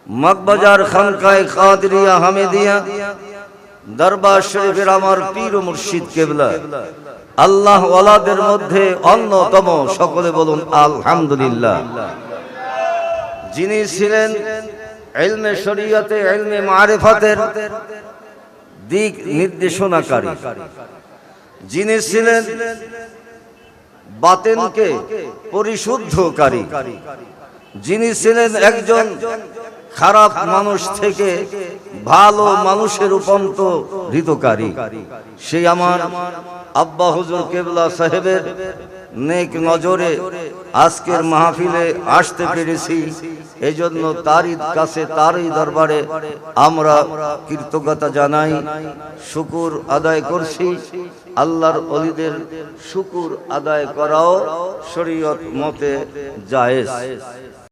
মগবাজার খানকায়ে কাদরিয়া হামিদিয়া দরবার শরীফের আমার পীর ও মুর্শিদ কিবলা আল্লাহ ওয়ালাদের মধ্যে অন্যতম, সকলে বলুন আলহামদুলিল্লাহ। যিনি ছিলেন ইলমে শরীয়তে, ইলমে মারিফাতের দিক নির্দেশনাকারী, যিনি ছিলেন বাতেনকে পরিশুদ্ধকারী, যিনি ছিলেন একজন খারাপ মানুষ থেকে ভালো মানুষের রূপান্তরিতকারী, সেই আমার আব্বা হুজুর কেবলা সাহেবের নেক নজরে আজকের মাহফিলে আসতে পেরেছি। এই জন্য তারই কাছে, তারই দরবারে আমরা কৃতজ্ঞতা জানাই, শুকুর আদায় করছি। আল্লাহর ওলিদের শুকুর আদায় করাও শরীয়ত মতে জায়েজ।